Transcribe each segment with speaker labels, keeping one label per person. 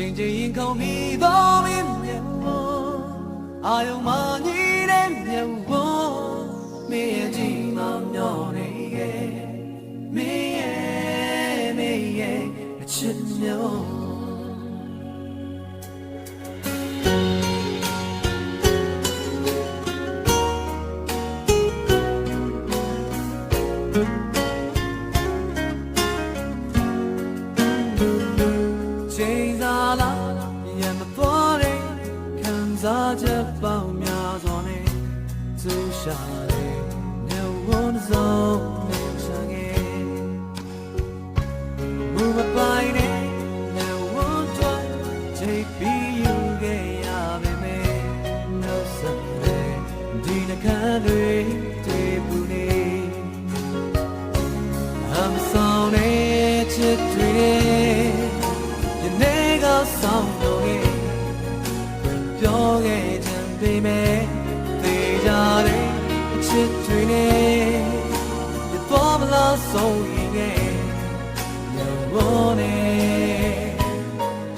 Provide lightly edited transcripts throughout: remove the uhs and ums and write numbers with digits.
Speaker 1: ချင်းခေါင်းမိတော်မင်းမြေဝအာယုံမကြီးတဲ့မြေဝမင်းရဲ့ကြီးမမျောနေရဲ့မင်းရဲ့အချစ်မျိုးစားချက်ပေါင်းများစွာနဲ့သူရှာတဲ့နေဝန်စုံနဲ့ချင်ခဲ့မူမပိုင်နဲ့နေဝန်တော့ချိန်ပြီးယူခဲ့ရပေမဲ့နှုတ်ဆက်တဲ့ဒီနှခမ်းတွေတေးပူနေအမဆောင်တဲ့ချစ်တွေယနေ့ကဆောင်တော့ပြောခဲ့ခြင်းပေမဲ့သေကြတဲ့အချစ်တွေနဲ့ဒီပေါ်မလားဆုံးရင်ရဲ့ရောနဲ့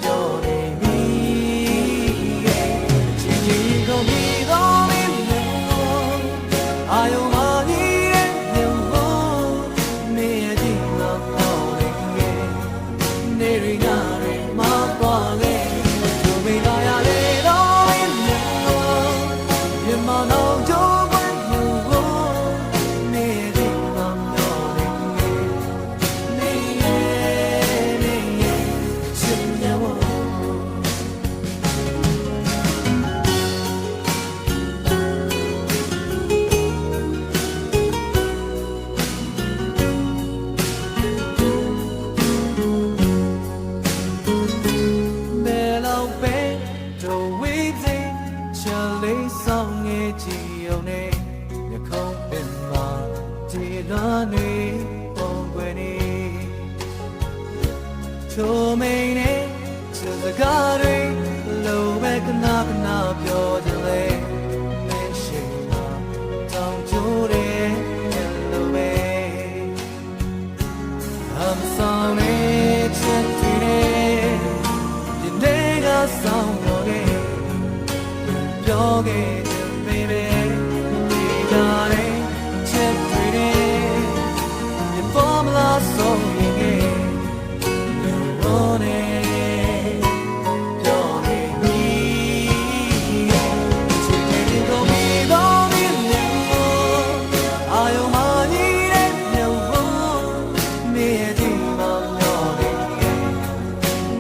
Speaker 1: ပြောနေပြီရဲ့ချင်းချင်းကိုမြည်တော်မင်းတို့အာယုံမကြီးရဲ့မျိုးနေရခြင်းတော့ပေါ်နေရဲ့နေရငါတွေမသွားခဲ့သူမိသားရလေဆောင်ငယ်ကြည်ုံနဲ့မြခုံးပင်မှာဒီလွမ်းတွေပုံွယ်နေချိုးမိန်နဲ့စကားတွေလိုပဲကနာပြောကြလေမင်းရှိမှာတောင်းကြိုးတယ်လိုပဲအမဆောင်နဲ့ချစ်တယ်ဒီနေ့ကဆောင်တော့ပြောခဲ့ခြင်း baby ဒီကြတဲ့ချစ်တွေဒီ formula ဆုံးရင်ရဲ့ရောနဲ့ပြောနေပြီချစ်တဲ့ကိုမီတော်မင်းမျိုးအာယုံမကြီးတဲ့မျိုးနေဒီမှာမျောနေရဲ့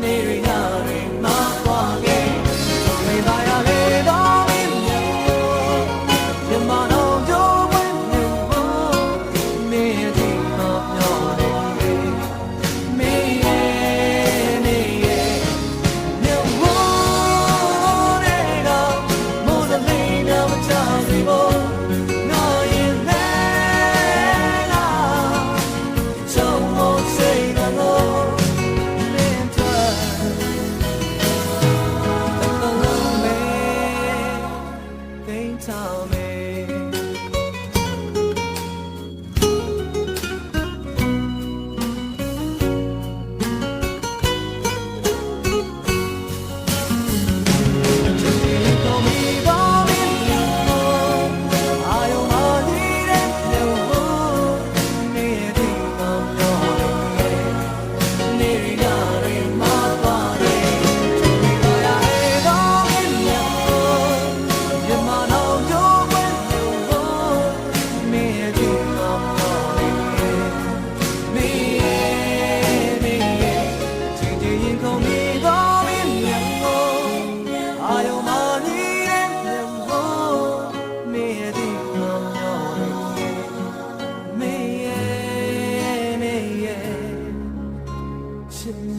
Speaker 1: နေရငါတွေမသွားခဲ့မေးပါရလေtell me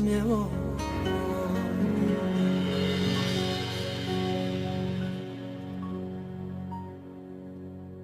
Speaker 1: me